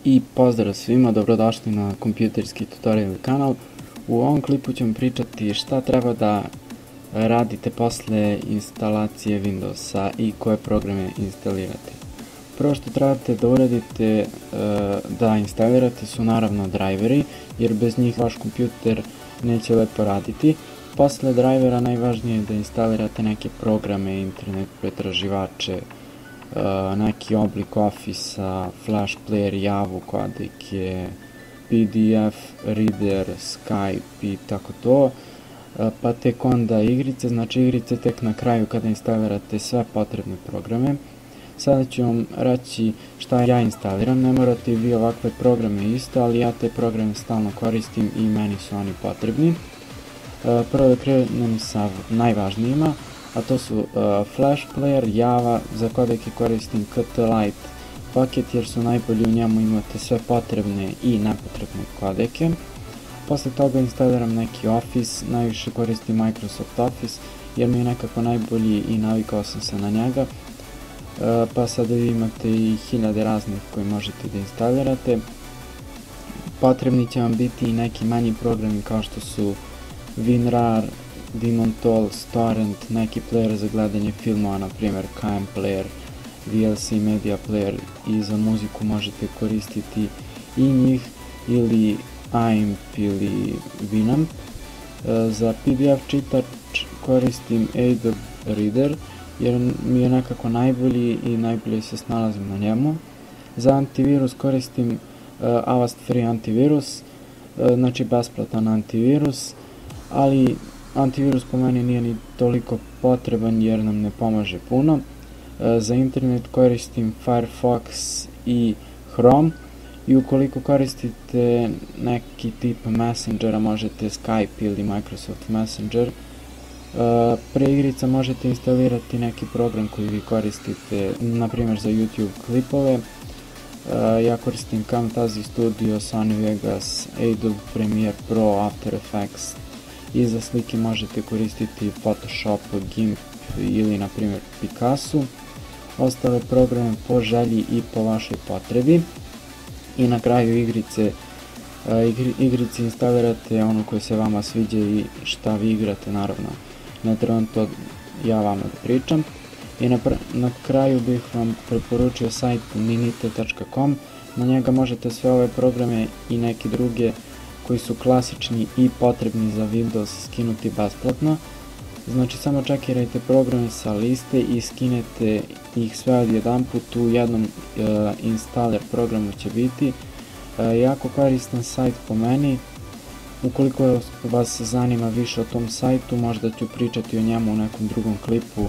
I pozdrav svima, dobrodošli na kompjuterski tutorial kanal. U ovom klipu ćemo pričati šta treba da radite posle instalacije Windowsa i koje programe instalirate. Prvo što trebate da uradite da instalirate su naravno driveri, jer bez njih vaš kompjuter neće lepo raditi. Posle drivera najvažnije je da instalirate neke programe, internet pretraživače, neki oblik Office-a, Flash Player, Javu, kodeke, PDF, Reader, Skype i tako to. Pa tek onda igrice, znači igrice tek na kraju kada instalirate sve potrebne programe. Sada ću vam reći šta ja instaliram, ne morate vi ovakve programe isto, ali ja te programe stalno koristim i meni su oni potrebni. Prvo da krenem sa najvažnijima, a to su Flash Player, Java, za kodeke koristim QT-Lite paket jer su najbolji, u njemu imate sve potrebne i nepotrebne kodeke. Posle toga instaliram neki Office, najviše koristim Microsoft Office jer mi je nekako najbolji i navikao sam se na njega. Pa sada vi imate i hiljade raznih koje možete da instalirate. Potrebni će vam biti i neki manji programi kao što su WinRAR, Vimontol, Torrent, neki player za gledanje filmova, na primjer KM Player, VLC Media Player, i za muziku možete koristiti i njih ili AIMP ili Winamp. Za PDF čitač koristim Adobe Reader jer mi je nekako najbolji i najbolje se snalazim na njemu. Za antivirus koristim Avast Free antivirus, znači besplatan antivirus, ali antivirus po meni nije ni toliko potreban jer nam ne pomaže puno. Za internet koristim Firefox i Chrome i ukoliko koristite neki tip Messengera možete Skype ili Microsoft Messenger. Pre igrica možete instalirati neki program koji vi koristite, na primjer za YouTube klipove. Ja koristim Camtasia Studio, Sony Vegas, Adobe Premiere Pro, After Effects, i za slike možete koristiti Photoshop, GIMP ili na primjer Picasso. Ostale programe po želji i po vašoj potrebi. I na kraju igrice instalirate ono koje se vama sviđa i šta vi igrate, naravno. Ne trebam to ja vama da pričam. I na kraju bih vam preporučio sajt minite.com. Na njega možete sve ove programe i neke druge koji su klasični i potrebni za Windows skinuti besplatno. Znači samo čekirajte programe sa liste i skinete ih sve odjedanput, u jednom installer programu će biti. Jako koristan sajt po meni. Ukoliko vas zanima više o tom sajtu, možda ću pričati o njemu u nekom drugom klipu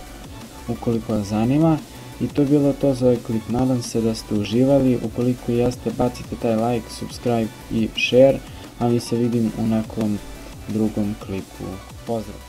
ukoliko vas zanima. I to je bilo to za ovaj klip, nadam se da ste uživali. Ukoliko jeste, bacite taj like, subscribe i share, a mi se vidim u nekom drugom klipu. Pozdrav!